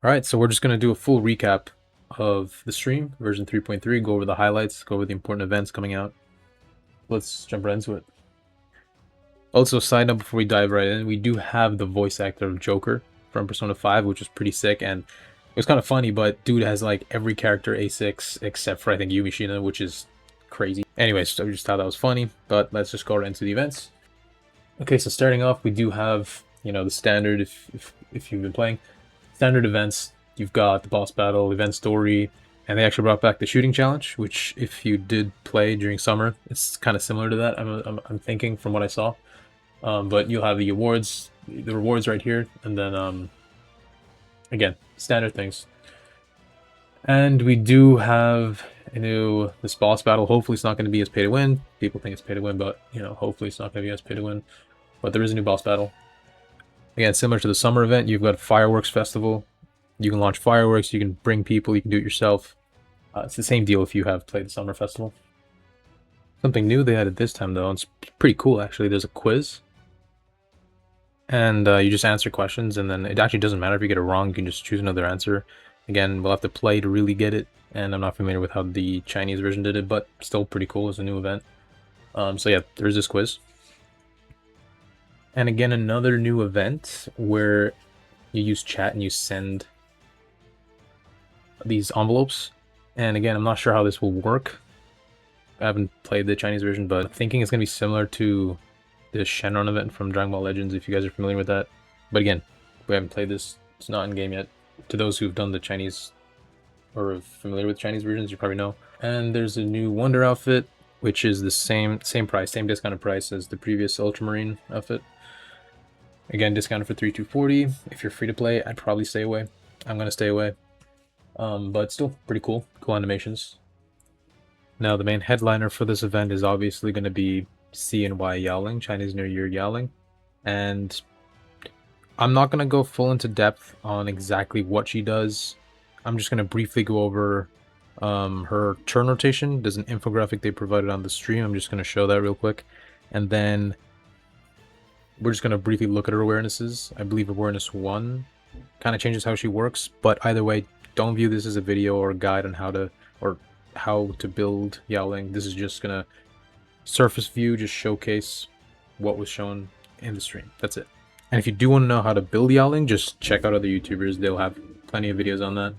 Alright, so we're just going to do a full recap of the stream, version 3.3, go over the highlights, go over the important events coming out. Let's jump right into it. Also, side note before we dive right in, we do have the voice actor of Joker from Persona 5, which is pretty sick, and it was kind of funny, but dude has like every character A6 except for I think Yumishina, which is crazy. Anyways, so we just thought that was funny, but let's just go right into the events. Okay, so starting off, we do have, the standard, if you've been playing, standard events. You've got the boss battle, event story, and they actually brought back the shooting challenge, which if you did play during summer, it's kind of similar to that, I'm thinking from what I saw. But you'll have the awards, the rewards right here, and then, again, standard things. And we do have this boss battle. Hopefully it's not going to be as pay to win. People think it's pay to win, but, hopefully it's not going to be as pay to win. But there is a new boss battle. Again, similar to the summer event, you've got Fireworks Festival. You can launch fireworks, you can bring people, you can do it yourself. It's the same deal if you have played the summer festival. Something new they added this time, though, and it's pretty cool, actually. There's a quiz. And you just answer questions, and then it actually doesn't matter if you get it wrong. You can just choose another answer. Again, we'll have to play to really get it, and I'm not familiar with how the Chinese version did it, but still pretty cool as a new event. So yeah, there's this quiz. And again, another new event where you use chat and you send these envelopes. And again, I'm not sure how this will work. I haven't played the Chinese version, but I'm thinking it's going to be similar to the Shenron event from Dragon Ball Legends, if you guys are familiar with that. But again, we haven't played this. It's not in game yet. To those who've done the Chinese or are familiar with Chinese versions, you probably know. And there's a new Wonder outfit, which is the same price, same discounted price as the previous Ultramarine outfit. Again, discounted for 3,240. If you're free to play, I'd probably stay away. I'm going to stay away. But still pretty cool. Cool animations. Now, the main headliner for this event is obviously going to be CNY Yaoling, Chinese New Year Yaoling. And I'm not going to go full into depth on exactly what she does. I'm just going to briefly go over her turn rotation. There's an infographic they provided on the stream. I'm just going to show that real quick. And then we're just going to briefly look at her awarenesses. I believe awareness 1 kind of changes how she works, but either way, don't view this as a video or a guide on how to build Yaoling. This is just going to surface view, just showcase what was shown in the stream. That's it. And if you do want to know how to build Yaoling, just check out other YouTubers. They'll have plenty of videos on that.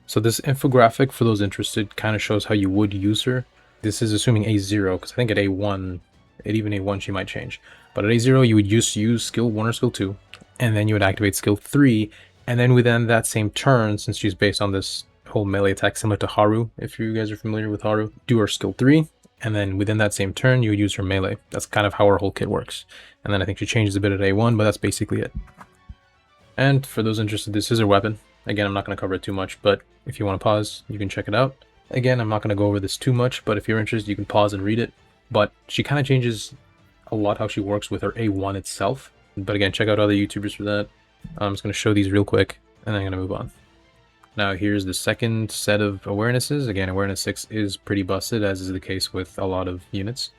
So this infographic, for those interested, kind of shows how you would use her. This is assuming A0, because I think at A1, at even A1 she might change. But at A0, you would just use skill 1 or skill 2, and then you would activate skill 3, and then within that same turn, since she's based on this whole melee attack similar to Haru, if you guys are familiar with Haru, do her skill 3, and then within that same turn, you would use her melee. That's kind of how her whole kit works. And then I think she changes a bit at A1, but that's basically it. And for those interested, this is her weapon. Again, I'm not going to cover it too much, but if you want to pause, you can check it out. Again, I'm not going to go over this too much, but if you're interested, you can pause and read it. But she kind of changes a lot how she works with her A1 itself. But again, check out other YouTubers for that. I'm just going to show these real quick, and then I'm going to move on. Now here's the second set of awarenesses. Again, awareness 6 is pretty busted, as is the case with a lot of units.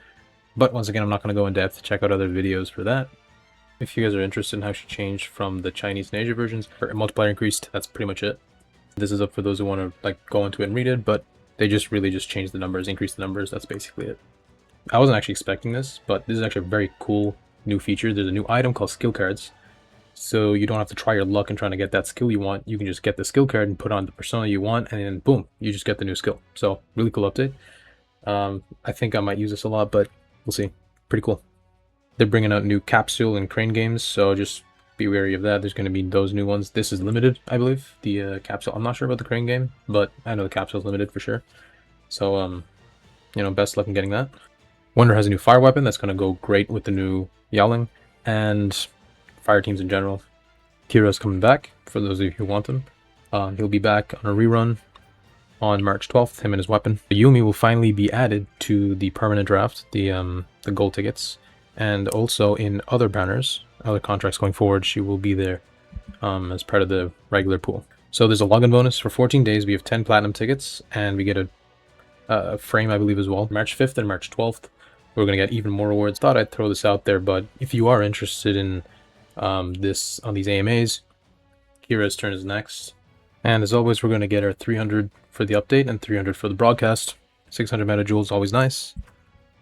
But once again, I'm not going to go in depth. Check out other videos for that. If you guys are interested in how she changed from the Chinese and Asia versions, her multiplier increased, that's pretty much it. This is up for those who want to go into it and read it, but they really just changed the numbers, increased the numbers, that's basically it. I wasn't actually expecting this, but this is actually a very cool new feature. There's a new item called skill cards. So you don't have to try your luck in trying to get that skill you want. You can just get the skill card and put on the persona you want, and then boom, you just get the new skill. So really cool update. I think I might use this a lot, but we'll see. Pretty cool. They're bringing out new capsule and crane games, so just be wary of that. There's going to be those new ones. This is limited, I believe, the capsule. I'm not sure about the crane game, but I know the capsule is limited for sure. So, best luck in getting that. Wonder has a new fire weapon that's going to go great with the new Yaoling, and fire teams in general. Kira's coming back, for those of you who want him. He'll be back on a rerun on March 12th, him and his weapon. Yumi will finally be added to the permanent draft, the gold tickets, and also in other banners, other contracts going forward, she will be there as part of the regular pool. So there's a login bonus for 14 days. We have 10 platinum tickets, and we get a frame, I believe, as well. March 5th and March 12th, we're going to get even more rewards. Thought I'd throw this out there, but if you are interested in on these AMAs, Kira's turn is next. And as always, we're going to get our 300 for the update and 300 for the broadcast. 600 metajoules, always nice.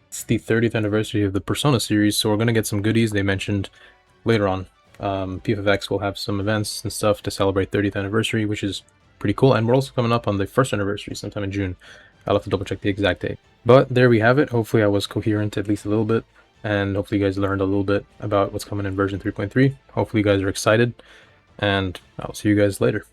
It's the 30th anniversary of the Persona series, so we're going to get some goodies they mentioned later on. P5X will have some events and stuff to celebrate 30th anniversary, which is pretty cool. And we're also coming up on the 1st anniversary sometime in June. I'll have to double check the exact date. But there we have it. Hopefully I was coherent at least a little bit. And hopefully you guys learned a little bit about what's coming in version 3.3. Hopefully you guys are excited. And I'll see you guys later.